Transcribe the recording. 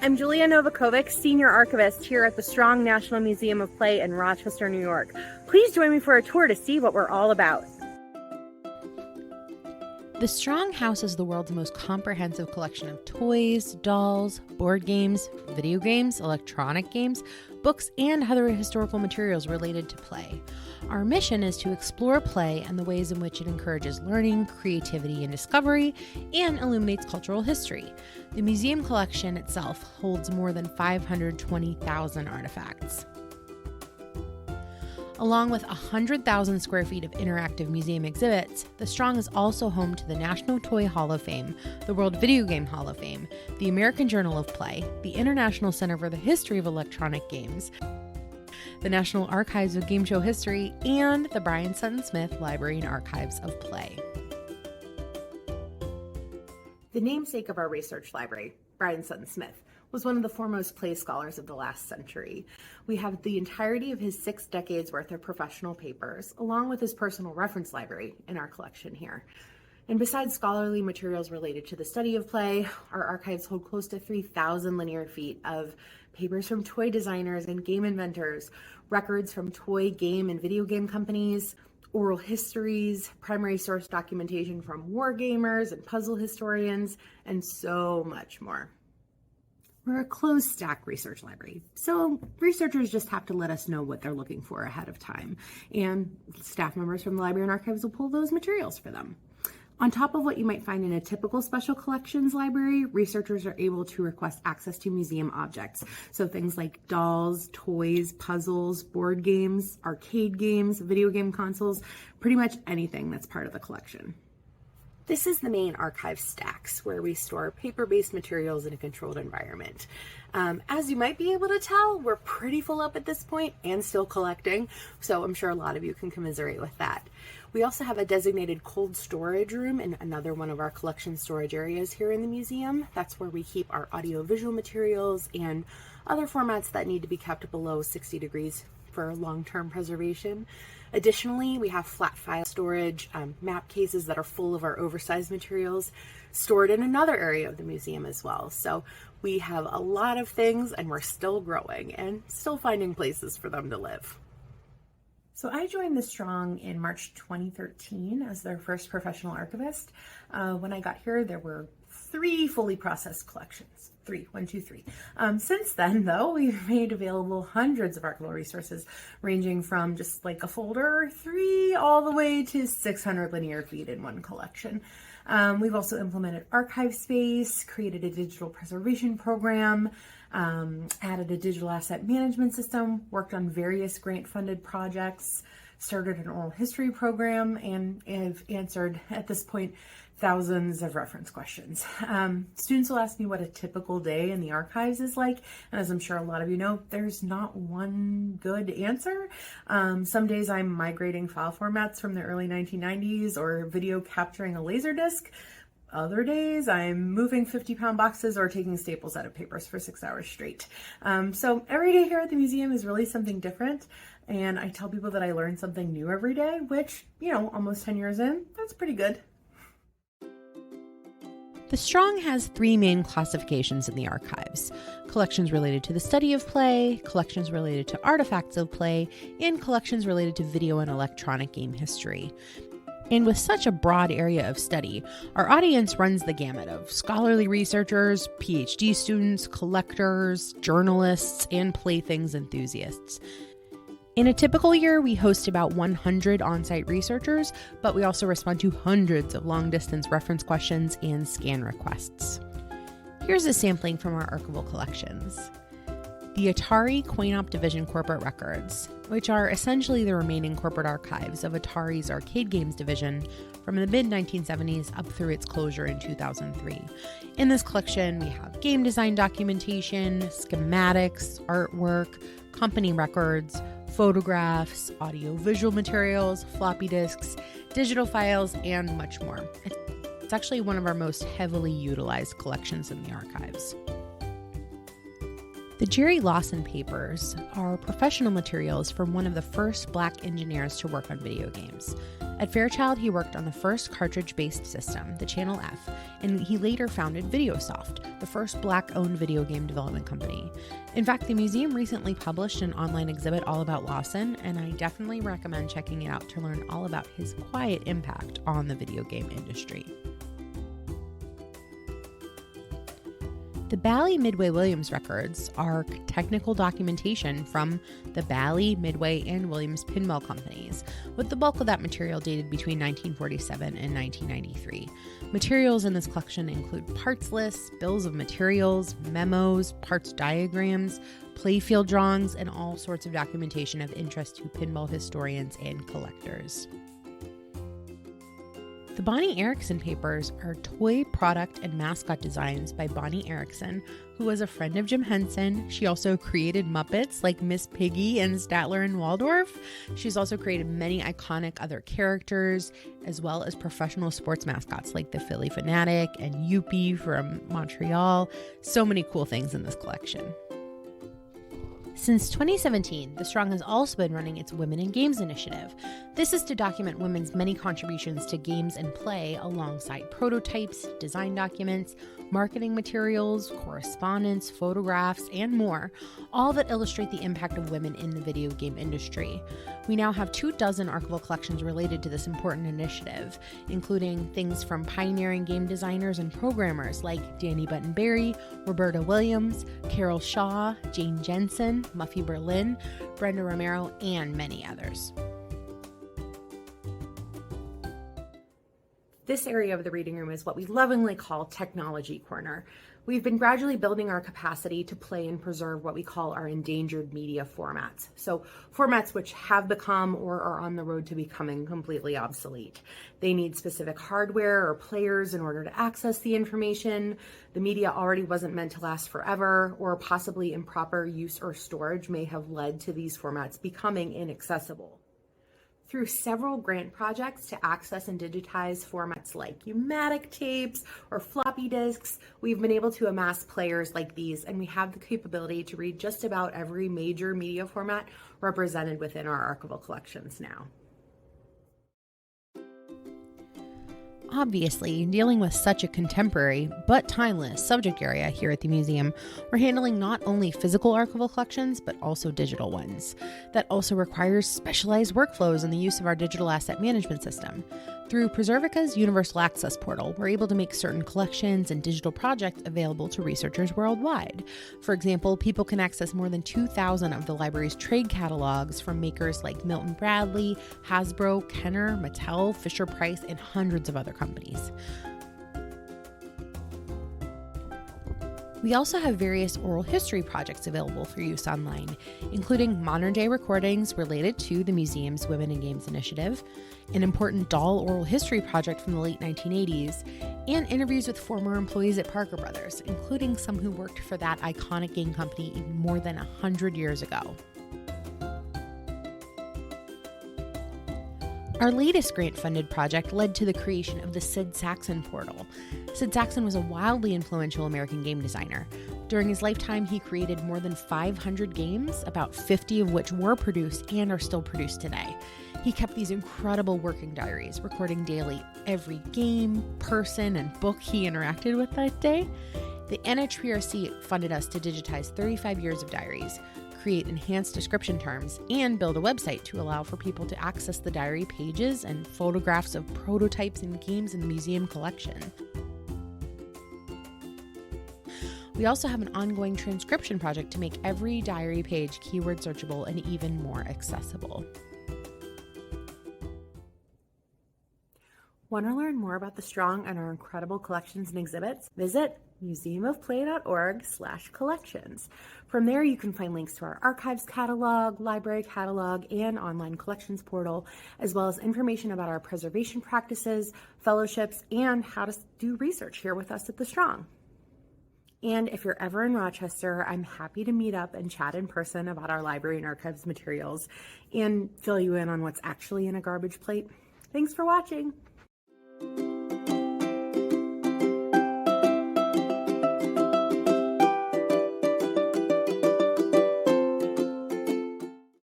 I'm Julia Novakovic, Senior Archivist here at the Strong National Museum of Play in Rochester, New York. Please join me for a tour to see what we're all about. The Strong houses the world's most comprehensive collection of toys, dolls, board games, video games, electronic games, books, and other historical materials related to play. Our mission is to explore play and the ways in which it encourages learning, creativity, and discovery, and illuminates cultural history. The museum collection itself holds more than 520,000 artifacts. Along with 100,000 square feet of interactive museum exhibits, the Strong is also home to the National Toy Hall of Fame, the World Video Game Hall of Fame, the American Journal of Play, the International Center for the History of Electronic Games, the National Archives of Game Show History, and the Brian Sutton Smith Library and Archives of Play. The namesake of our research library, Brian Sutton Smith, was one of the foremost play scholars of the last century. We have the entirety of his 6 decades worth of professional papers, along with his personal reference library in our collection here. And besides scholarly materials related to the study of play, our archives hold close to 3,000 linear feet of papers from toy designers and game inventors, records from toy, game, and video game companies, oral histories, primary source documentation from war gamers and puzzle historians, and so much more. We're a closed stack research library, so researchers just have to let us know what they're looking for ahead of time, and staff members from the library and archives will pull those materials for them. On top of what you might find in a typical special collections library, researchers are able to request access to museum objects. So things like dolls, toys, puzzles, board games, arcade games, video game consoles, pretty much anything that's part of the collection. This is the main archive stacks where we store paper-based materials in a controlled environment. As you might be able to tell, we're pretty full up at this point and still collecting, so I'm sure a lot of you can commiserate with that. We also have a designated cold storage room in another one of our collection storage areas here in the museum. That's where we keep our audio-visual materials and other formats that need to be kept below 60 degrees for long-term preservation. Additionally, we have flat file storage, map cases that are full of our oversized materials stored in another area of the museum as well. So we have a lot of things and we're still growing and still finding places for them to live. So I joined the Strong in March 2013 as their first professional archivist. When I got here, there were 3 fully processed collections. 3. Since then, though, we've made available hundreds of archival resources, ranging from just like a folder 3 all the way to 600 linear feet in one collection. We've also implemented archive space, created a digital preservation program, added a digital asset management system, worked on various grant-funded projects, started an oral history program, and have answered, at this point, thousands of reference questions. Students will ask me what a typical day in the archives is like, and as I'm sure a lot of you know, there's not one good answer. Some days I'm migrating file formats from the early 1990s or video capturing a Laserdisc. Other days I'm moving 50-pound boxes or taking staples out of papers for 6 hours straight. So every day here at the museum is really something different, and I tell people that I learn something new every day, which, you know, almost 10 years in, that's pretty good. The Strong has 3 main classifications in the archives: collections related to the study of play, collections related to artifacts of play, and collections related to video and electronic game history. And with such a broad area of study, our audience runs the gamut of scholarly researchers, PhD students, collectors, journalists, and playthings enthusiasts. In a typical year, we host about 100 on-site researchers, but we also respond to hundreds of long-distance reference questions and scan requests. Here's a sampling from our archival collections. The Atari Coin-Op Division corporate records, which are essentially the remaining corporate archives of Atari's arcade games division from the mid-1970s up through its closure in 2003. In this collection, we have game design documentation, schematics, artwork, company records, photographs, audio-visual materials, floppy disks, digital files, and much more. It's actually one of our most heavily utilized collections in the archives. The Jerry Lawson papers are professional materials from one of the first Black engineers to work on video games. At Fairchild, he worked on the first cartridge-based system, the Channel F, and he later founded Videosoft, the first Black-owned video game development company. In fact, the museum recently published an online exhibit all about Lawson, and I definitely recommend checking it out to learn all about his quiet impact on the video game industry. The Bally, Midway, Williams records are technical documentation from the Bally, Midway, and Williams pinball companies, with the bulk of that material dated between 1947 and 1993. Materials in this collection include parts lists, bills of materials, memos, parts diagrams, playfield drawings, and all sorts of documentation of interest to pinball historians and collectors. The Bonnie Erickson papers are toy, product, and mascot designs by Bonnie Erickson, who was a friend of Jim Henson. She also created Muppets like Miss Piggy and Statler and Waldorf. She's also created many iconic other characters, as well as professional sports mascots like the Philly Fanatic and Youppi from Montreal. So many cool things in this collection. Since 2017, The Strong has also been running its Women in Games initiative. This is to document women's many contributions to games and play alongside prototypes, design documents, marketing materials, correspondence, photographs, and more, all that illustrate the impact of women in the video game industry. We now have 24 archival collections related to this important initiative, including things from pioneering game designers and programmers like Danny Button-Berry, Roberta Williams, Carol Shaw, Jane Jensen, Muffy Berlin, Brenda Romero, and many others. This area of the reading room is what we lovingly call Technology Corner. We've been gradually building our capacity to play and preserve what we call our endangered media formats. So formats which have become or are on the road to becoming completely obsolete. They need specific hardware or players in order to access the information. The media already wasn't meant to last forever, or possibly improper use or storage may have led to these formats becoming inaccessible. Through several grant projects to access and digitize formats like MARAC tapes or floppy disks, we've been able to amass players like these, and we have the capability to read just about every major media format represented within our archival collections now. Obviously, dealing with such a contemporary but timeless subject area here at the museum, we're handling not only physical archival collections, but also digital ones. That also requires specialized workflows in the use of our digital asset management system. Through Preservica's Universal Access portal, we're able to make certain collections and digital projects available to researchers worldwide. For example, people can access more than 2,000 of the library's trade catalogs from makers like Milton Bradley, Hasbro, Kenner, Mattel, Fisher-Price, and hundreds of other companies. We also have various oral history projects available for use online, including modern-day recordings related to the museum's Women in Games initiative, an important doll oral history project from the late 1980s, and interviews with former employees at Parker Brothers, including some who worked for that iconic game company even more than 100 years ago. Our latest grant-funded project led to the creation of the Sid Saxon portal. Sid Saxon was a wildly influential American game designer. During his lifetime, he created more than 500 games, about 50 of which were produced and are still produced today. He kept these incredible working diaries, recording daily every game, person, and book he interacted with that day. The NHPRC funded us to digitize 35 years of diaries, create enhanced description terms, and build a website to allow for people to access the diary pages and photographs of prototypes and games in the museum collection. We also have an ongoing transcription project to make every diary page keyword searchable and even more accessible. Want to learn more about the Strong and our incredible collections and exhibits? Visit museumofplay.org/collections. From there, you can find links to our archives catalog, library catalog, and online collections portal, as well as information about our preservation practices, fellowships, and how to do research here with us at the Strong. And if you're ever in Rochester, I'm happy to meet up and chat in person about our library and archives materials and fill you in on what's actually in a garbage plate. Thanks for watching.